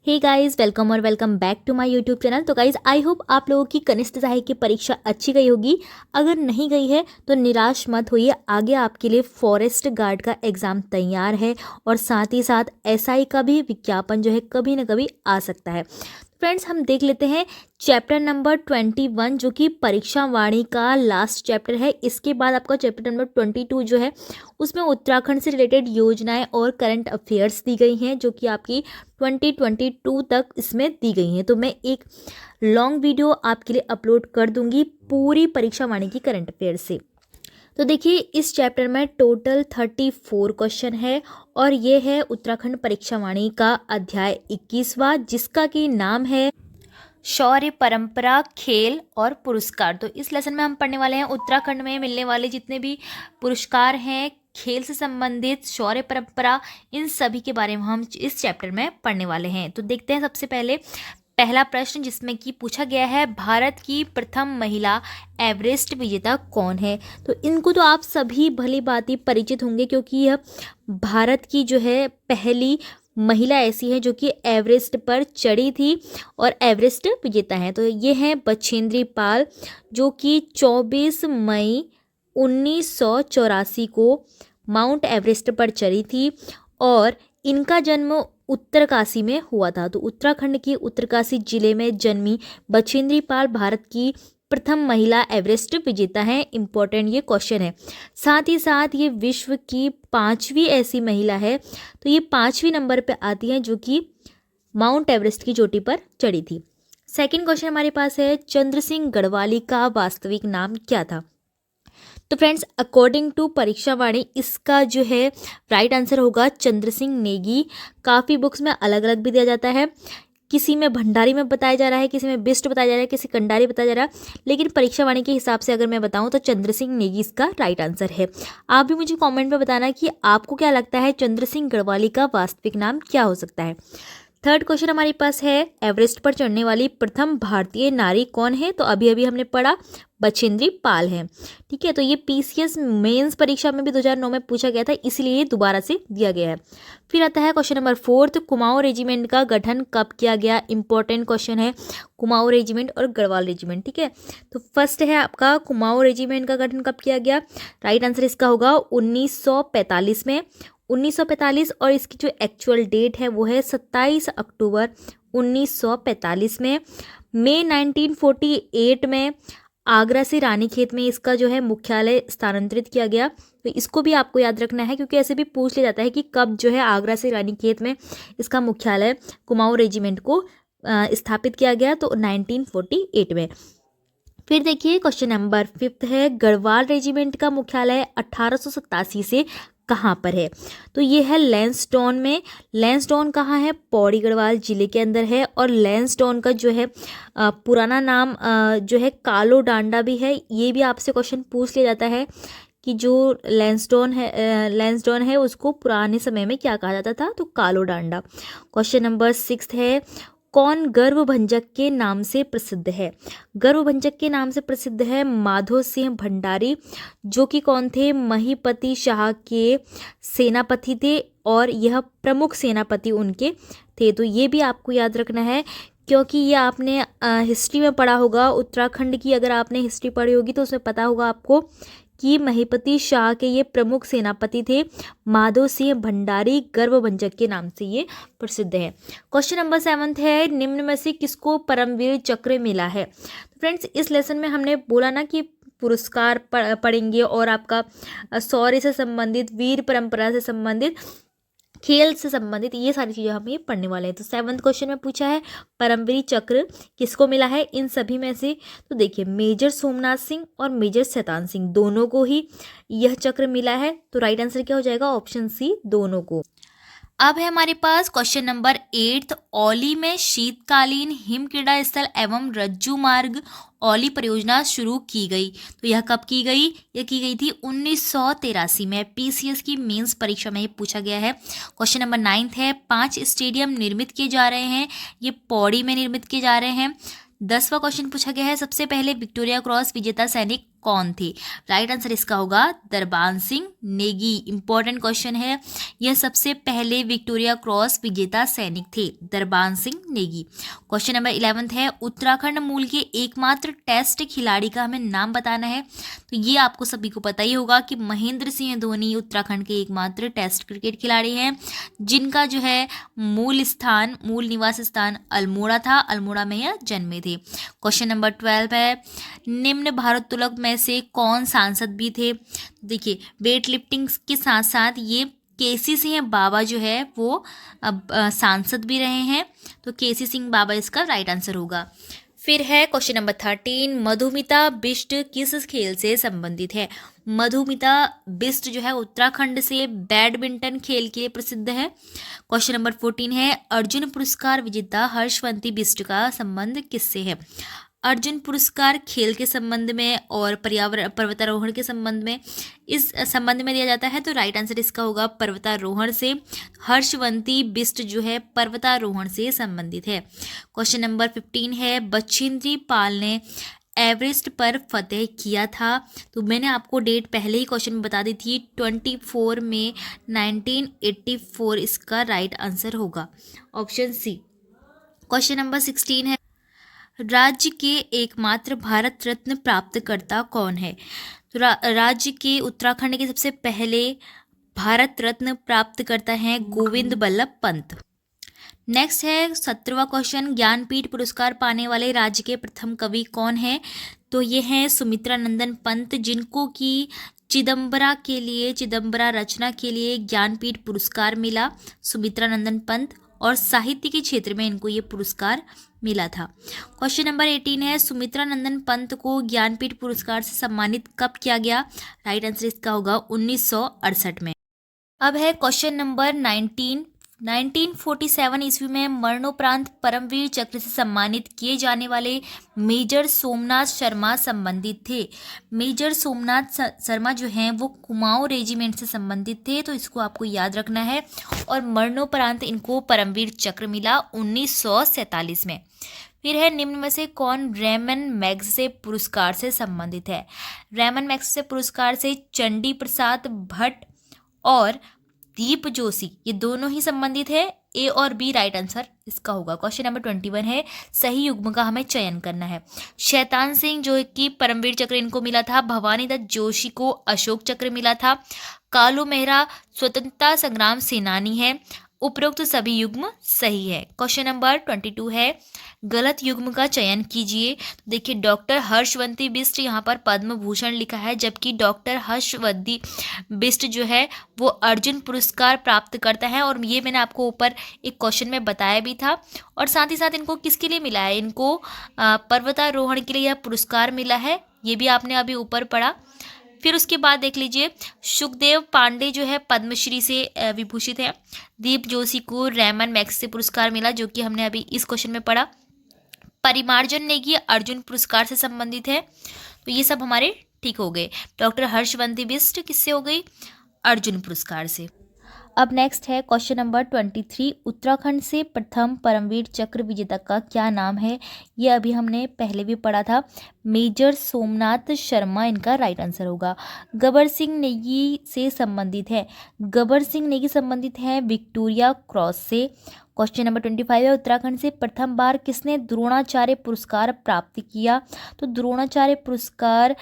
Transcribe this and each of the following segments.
हे guys, welcome और welcome back to my YouTube channel. तो guys, I hope आप लोगों की कनिष्ठ सहायक की परीक्षा अच्छी गई होगी। अगर नहीं गई है तो निराश मत होइए, आगे आपके लिए फॉरेस्ट गार्ड का एग्ज़ाम तैयार है और साथ ही साथ एसआई का भी विज्ञापन जो है कभी ना कभी आ सकता है। फ्रेंड्स, हम देख लेते हैं चैप्टर नंबर 21 जो कि परीक्षा वाणी का लास्ट चैप्टर है। इसके बाद आपका चैप्टर नंबर 22 जो है उसमें उत्तराखंड से रिलेटेड योजनाएं और करंट अफेयर्स दी गई हैं जो कि आपकी 2022 तक इसमें दी गई हैं। तो मैं एक लॉन्ग वीडियो आपके लिए अपलोड कर दूंगी पूरी परीक्षा वाणी की करंट अफेयर से। तो देखिए, इस चैप्टर में टोटल 34 क्वेश्चन है और ये है उत्तराखंड परीक्षा वाणी का अध्याय 21वां, जिसका कि नाम है शौर्य परंपरा, खेल और पुरस्कार। तो इस लेसन में हम पढ़ने वाले हैं उत्तराखंड में मिलने वाले जितने भी पुरस्कार हैं, खेल से संबंधित, शौर्य परंपरा, इन सभी के बारे में हम इस चैप्टर में पढ़ने वाले हैं। तो देखते हैं सबसे पहले पहला प्रश्न, जिसमें कि पूछा गया है भारत की प्रथम महिला एवरेस्ट विजेता कौन है। तो इनको तो आप सभी भली भांति परिचित होंगे क्योंकि यह भारत की जो है पहली महिला ऐसी है जो कि एवरेस्ट पर चढ़ी थी और एवरेस्ट विजेता हैं। तो ये हैं बछेंद्री पाल, जो कि 24 मई 1984 को माउंट एवरेस्ट पर चढ़ी थी और इनका जन्म उत्तरकाशी में हुआ था। तो उत्तराखंड के उत्तरकाशी जिले में जन्मी बछेंद्री पाल भारत की प्रथम महिला एवरेस्ट विजेता हैं। इंपॉर्टेंट ये क्वेश्चन है। साथ ही साथ ये विश्व की 5वीं ऐसी महिला है, तो ये 5वीं नंबर पे आती हैं जो कि माउंट एवरेस्ट की चोटी पर चढ़ी थी। सेकंड क्वेश्चन हमारे पास है, चंद्र सिंह गढ़वाली का वास्तविक नाम क्या था। तो फ्रेंड्स, अकॉर्डिंग टू परीक्षा वाणी इसका जो है राइट आंसर होगा चंद्र सिंह नेगी। काफ़ी बुक्स में अलग अलग भी दिया जाता है, किसी में भंडारी में बताया जा रहा है, किसी में बिष्ट बताया जा रहा है, किसी कंडारी बताया जा रहा है, लेकिन परीक्षा वाणी के हिसाब से अगर मैं बताऊं तो चंद्र सिंह नेगी इसका राइट आंसर है। आप भी मुझे कमेंट में बताना कि आपको क्या लगता है चंद्र सिंह गढ़वाली का वास्तविक नाम क्या हो सकता है। थर्ड क्वेश्चन हमारे पास है, एवरेस्ट पर चढ़ने वाली प्रथम भारतीय नारी कौन है। तो अभी अभी हमने पढ़ा बछेंद्री पाल है। ठीक है, तो ये पीसीएस मेंस परीक्षा में भी 2009 में पूछा गया था, इसलिए दोबारा से दिया गया है। फिर आता है क्वेश्चन नंबर 4, कुमाऊं रेजिमेंट का गठन कब किया गया। इंपॉर्टेंट क्वेश्चन है, कुमाऊं रेजिमेंट और गढ़वाल रेजिमेंट। ठीक है, तो फर्स्ट है आपका कुमाऊं रेजिमेंट का गठन कब किया गया। राइट आंसर इसका होगा 1945 में, 1945, और इसकी जो एक्चुअल डेट है वो है 27 अक्टूबर 1945 में। मई 1948 में आगरा से रानीखेत में इसका जो है मुख्यालय स्थानांतरित किया गया। तो इसको भी आपको याद रखना है क्योंकि ऐसे भी पूछ लिया जाता है कि कब जो है आगरा से रानीखेत में इसका मुख्यालय कुमाऊं रेजिमेंट को स्थापित किया गया, तो 1948 में। फिर देखिए क्वेश्चन नंबर 5 है, गढ़वाल रेजिमेंट का मुख्यालय 1887 से कहाँ पर है। तो ये है लैंसडाउन में। लैंसडाउन कहाँ है, पौड़ी गढ़वाल जिले के अंदर है। और लैंसडाउन का जो है पुराना नाम जो है कालो डांडा भी है। ये भी आपसे क्वेश्चन पूछ लिया जाता है कि जो लैंसडाउन है उसको पुराने समय में क्या कहा जाता था, तो कालो डांडा। क्वेश्चन नंबर 6 है, कौन गर्वभंजक के नाम से प्रसिद्ध है। गर्वभंजक के नाम से प्रसिद्ध है माधो सिंह भंडारी, जो कि कौन थे, महीपति शाह के सेनापति थे और यह प्रमुख सेनापति उनके थे। तो ये भी आपको याद रखना है क्योंकि ये आपने हिस्ट्री में पढ़ा होगा। उत्तराखंड की अगर आपने हिस्ट्री पढ़ी होगी तो उसमें पता होगा आपको कि महीपति शाह के ये प्रमुख सेनापति थे माधो सिंह भंडारी, गर्वभंजक के नाम से ये प्रसिद्ध है। क्वेश्चन नंबर 7 है, निम्न में से किसको परमवीर चक्र मिला है। तो फ्रेंड्स, इस लेसन में हमने बोला ना कि पुरस्कार पढ़ेंगे और आपका शौर्य से संबंधित, वीर परंपरा से संबंधित, खेल से संबंधित, ये सारी चीज़ें हम ये पढ़ने वाले हैं। तो 7th क्वेश्चन में पूछा है परमवीर चक्र किसको मिला है इन सभी में से। तो देखिए, मेजर सोमनाथ सिंह और मेजर शैतान सिंह दोनों को ही यह चक्र मिला है। तो राइट आंसर क्या हो जाएगा, ऑप्शन सी, दोनों को। अब है हमारे पास क्वेश्चन नंबर 8, औली में शीतकालीन हिम क्रीड़ा स्थल एवं रज्जू मार्ग औली परियोजना शुरू की गई। तो यह कब की गई, यह की गई थी 1983 में। पीसीएस की मेंस परीक्षा में ये पूछा गया है। क्वेश्चन नंबर 9 है, 5 स्टेडियम निर्मित किए जा रहे हैं, ये पौड़ी में निर्मित किए जा रहे हैं। 10वां क्वेश्चन पूछा गया है, सबसे पहले विक्टोरिया क्रॉस विजेता सैनिक कौन थे? राइट आंसर इसका होगा दरबान सिंह नेगी। इंपॉर्टेंट क्वेश्चन है, यह सबसे पहले विक्टोरिया क्रॉस विजेता सैनिक थे, दरबान सिंह नेगी। क्वेश्चन नंबर 11 है, उत्तराखंड मूल के एकमात्र टेस्ट खिलाड़ी का हमें नाम बताना है। तो ये आपको सभी को पता ही होगा कि महेंद्र सिंह धोनी उत्तराखंड के एकमात्र टेस्ट क्रिकेट खिलाड़ी हैं, जिनका जो है मूल निवास स्थान अल्मोड़ा था, अल्मोड़ा में यह जन्मे थे। क्वेश्चन नंबर 12 है, निम्न भारोत्तोलक में से कौन सांसद भी थे? देखिए, वेट लिफ्टिंग के साथ साथ ये केसी सिंह बाबा जो है वो अब सांसद भी रहे हैं, तो केसी सिंह बाबा इसका राइट आंसर होगा। फिर है क्वेश्चन नंबर 13, मधुमिता बिष्ट किस खेल से संबंधित है? मधुमिता बिष्ट जो है उत्तराखंड से बैडमिंटन खेल के लिए प्रसिद्ध है। क्वेश्चन नंबर 14 है, अर्जुन पुरस्कार विजेता हर्षवंती बिष्ट का संबंध किससे है? अर्जुन पुरस्कार खेल के संबंध में और पर्वतारोहण के संबंध में, इस संबंध में दिया जाता है, तो राइट आंसर इसका होगा पर्वतारोहण से। हर्षवंती बिष्ट जो है पर्वतारोहण से संबंधित है। क्वेश्चन नंबर 15 है, बछेंद्री पाल ने एवरेस्ट पर फतेह किया था। तो मैंने आपको डेट पहले ही क्वेश्चन में बता दी थी, 24 मई 1984 इसका राइट आंसर होगा, ऑप्शन सी। क्वेश्चन नंबर 16 है, राज्य के एकमात्र भारत रत्न प्राप्तकर्ता कौन है? तो राज्य के उत्तराखंड के सबसे पहले भारत रत्न प्राप्तकर्ता हैं गोविंद बल्लभ पंत। नेक्स्ट है 17वां क्वेश्चन, ज्ञानपीठ पुरस्कार पाने वाले राज्य के प्रथम कवि कौन है? तो ये हैं सुमित्रा नंदन पंत, जिनको कि चिदम्बरा रचना के लिए ज्ञानपीठ पुरस्कार मिला, सुमित्रा नंदन पंत, और साहित्य के क्षेत्र में इनको ये पुरस्कार मिला था। क्वेश्चन नंबर 18 है, सुमित्रा नंदन पंत को ज्ञानपीठ पुरस्कार से सम्मानित कब किया गया? राइट आंसर इसका होगा 1968 में। अब है क्वेश्चन नंबर 1947 ईस्वी में मरणोपरांत परमवीर चक्र से सम्मानित किए जाने वाले मेजर सोमनाथ शर्मा संबंधित थे। मेजर सोमनाथ शर्मा जो हैं वो कुमाऊं रेजिमेंट से संबंधित थे, तो इसको आपको याद रखना है। और मरणोपरांत इनको परमवीर चक्र मिला 1947 में। फिर है, निम्न में से कौन रेमन मैग्सेसे पुरस्कार से संबंधित है? रेमन मैग्सेसे पुरस्कार से चंडी प्रसाद भट्ट और दीप जोशी, ये दोनों ही संबंधित है। ए और बी राइट आंसर इसका होगा। क्वेश्चन नंबर 21 है, सही युग्म का हमें चयन करना है। शैतान सिंह जो कि परमवीर चक्र इनको मिला था, भवानी दत्त जोशी को अशोक चक्र मिला था, कालू मेहरा स्वतंत्रता संग्राम सेनानी है। उपरोक्त सभी युग्म सही है। क्वेश्चन नंबर 22 है, गलत युग्म का चयन कीजिए। देखिए, डॉक्टर हर्षवंती बिष्ट यहाँ पर पद्म भूषण लिखा है, जबकि डॉक्टर हर्षवंती बिष्ट जो है वो अर्जुन पुरस्कार प्राप्त करता है, और ये मैंने आपको ऊपर एक क्वेश्चन में बताया भी था। और साथ ही साथ इनको किसके लिए मिला है? इनको पर्वतारोहण के लिए यह पुरस्कार मिला है, ये भी आपने अभी ऊपर पढ़ा। फिर उसके बाद देख लीजिए, सुखदेव पांडे जो है पद्मश्री से विभूषित है। दीप जोशी को रेमन मैग्सेसे पुरस्कार मिला, जो कि हमने अभी इस क्वेश्चन में पढ़ा। परिमार्जन नेगी अर्जुन पुरस्कार से संबंधित है, तो ये सब हमारे ठीक हो गए। डॉक्टर हर्षवंती बिष्ट किससे हो गई? अर्जुन पुरस्कार से। अब नेक्स्ट है क्वेश्चन नंबर 23, उत्तराखंड से प्रथम परमवीर चक्र विजेता का क्या नाम है? ये अभी हमने पहले भी पढ़ा था, मेजर सोमनाथ शर्मा इनका राइट आंसर होगा। गबर सिंह नेगी से संबंधित है, गबर सिंह नेगी संबंधित है विक्टोरिया क्रॉस से। क्वेश्चन नंबर 25 है, उत्तराखंड से प्रथम बार किसने द्रोणाचार्य पुरस्कार प्राप्त किया? तो द्रोणाचार्य पुरस्कार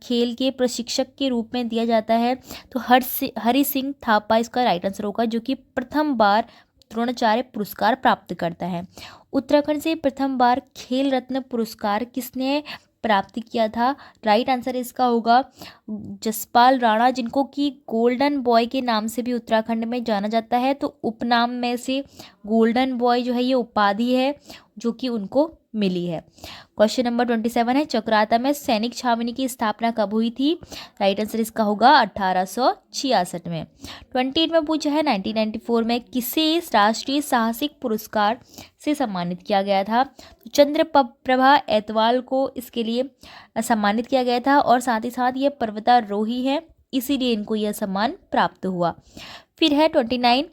खेल के प्रशिक्षक के रूप में दिया जाता है, तो हरि सिंह थापा इसका राइट आंसर होगा, जो कि प्रथम बार द्रोणाचार्य पुरस्कार प्राप्त करता है। उत्तराखंड से प्रथम बार खेल रत्न पुरस्कार किसने प्राप्त किया था? राइट आंसर इसका होगा जसपाल राणा, जिनको कि गोल्डन बॉय के नाम से भी उत्तराखंड में जाना जाता है। तो उपनाम में से गोल्डन बॉय जो है ये उपाधि है जो कि उनको मिली है। क्वेश्चन नंबर 27 है, चक्राता में सैनिक छावनी की स्थापना कब हुई थी? राइट आंसर इसका होगा 1866 में। 28 में पूछा है, 1994 में किसे राष्ट्रीय साहसिक पुरस्कार से सम्मानित किया गया था? तो चंद्र प्रभा एतवाल को इसके लिए सम्मानित किया गया था, और साथ ही साथ ये पर्वतारोही है, इसीलिए इनको यह सम्मान प्राप्त हुआ। फिर है 29,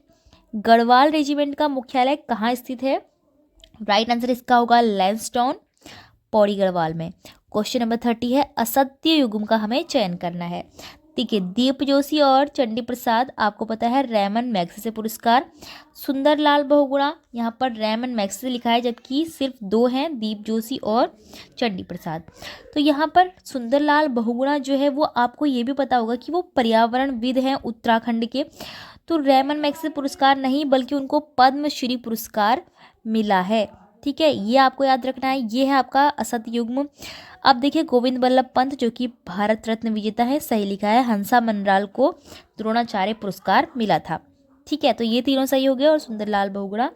गढ़वाल रेजिमेंट का मुख्यालय कहाँ स्थित है? राइट आंसर इसका होगा लैंसडाउन, पौड़ी गढ़वाल में। क्वेश्चन नंबर 30 है असत्य युग्म का हमें चयन करना है। ठीक है, दीप जोशी और चंडी प्रसाद, आपको पता है रैमन मैग्सेसे पुरस्कार। सुंदरलाल बहुगुणा, यहाँ पर रैमन मैग्सेसे लिखा है जबकि सिर्फ 2 हैं, दीप जोशी और चंडी प्रसाद। तो यहाँ पर सुंदरलाल बहुगुणा जो है वो आपको ये भी पता होगा कि वो पर्यावरणविद हैं उत्तराखंड के। तो रैमन मैग्सेसे पुरस्कार नहीं बल्कि उनको पद्मश्री पुरस्कार मिला है। ठीक है, ये आपको याद रखना है। ये है आपका असत्य युग्म। अब देखिए गोविंद बल्लभ पंत जो कि भारत रत्न विजेता है, सही लिखा है। हंसा मनराल को द्रोणाचार्य पुरस्कार मिला था। ठीक है, तो ये तीनों सही हो गए और सुंदरलाल बहुगुणा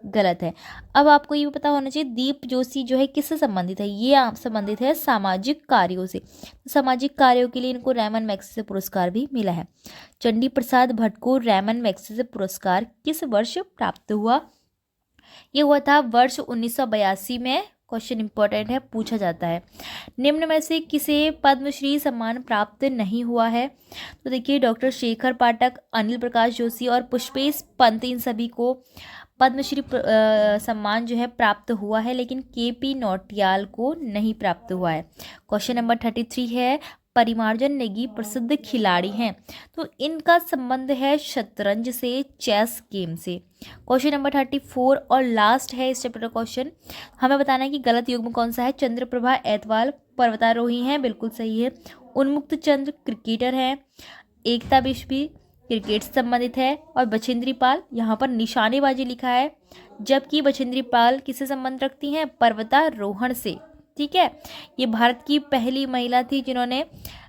गलत है। अब आपको ये पता होना चाहिए दीप जोशी जो है किससे संबंधित है। ये आप संबंधित है सामाजिक कार्यों से। सामाजिक कार्यों के लिए इनको रैमन मैग्सेसे पुरस्कार भी मिला है। चंडी प्रसाद भट्ट को रैमन मैग्सेसे पुरस्कार किस वर्ष प्राप्त हुआ। ये हुआ था वर्ष 1982 में। क्वेश्चन इंपॉर्टेंट है, पूछा जाता है। निम्न में से किसे पद्मश्री सम्मान प्राप्त नहीं हुआ है। तो देखिए डॉक्टर शेखर पाठक, अनिल प्रकाश जोशी और पुष्पेश पंत, इन सभी को पद्मश्री सम्मान जो है प्राप्त हुआ है, लेकिन केपी नौटियाल को नहीं प्राप्त हुआ है। क्वेश्चन नंबर 33 है परिमार्जन नेगी प्रसिद्ध खिलाड़ी हैं, तो इनका संबंध है शतरंज से, चेस गेम से। क्वेश्चन नंबर 34 और लास्ट है इस चैप्टर का क्वेश्चन। हमें बताना है कि गलत युग्म कौन सा है। चंद्रप्रभा एतवाल पर्वतारोही हैं, बिल्कुल सही है। उन्मुक्त चंद्र क्रिकेटर हैं। एकता बिस्वी क्रिकेट से संबंधित है। और बछेंद्री पाल, यहाँ पर निशानेबाजी लिखा है, जबकि बछेंद्री पाल किससे संबंध रखती हैं, पर्वतारोहण से। ठीक है, ये भारत की पहली महिला थी जिन्होंने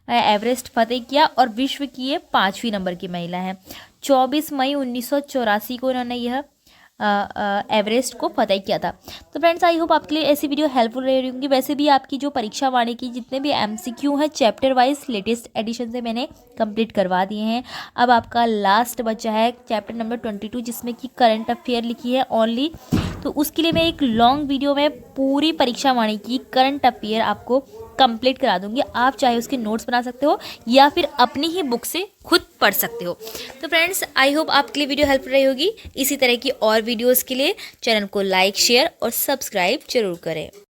एवरेस्ट फतेह किया और विश्व की ये 5वीं नंबर की महिला है। 24 मई 1984 को इन्होंने यह एवरेस्ट को फतेह किया था। तो फ्रेंड्स आई होप आपके लिए ऐसी वीडियो हेल्पफुल रही होंगी। वैसे भी आपकी जो परीक्षा वाणी की जितने भी MCQ हैं चैप्टर वाइज लेटेस्ट एडिशन से मैंने कंप्लीट करवा दिए हैं। अब आपका लास्ट बचा है चैप्टर नंबर 22 जिसमें कि करंट अफेयर लिखी है ओनली। तो उसके लिए मैं एक लॉन्ग वीडियो में पूरी परीक्षा वाणी की करंट अफेयर आपको कंप्लीट करा दूंगी। आप चाहे उसके नोट्स बना सकते हो या फिर अपनी ही बुक से खुद पढ़ सकते हो। तो फ्रेंड्स आई होप आपके लिए वीडियो हेल्पफुल रही होगी। इसी तरह की और वीडियोस के लिए चैनल को लाइक, शेयर और सब्सक्राइब जरूर करें।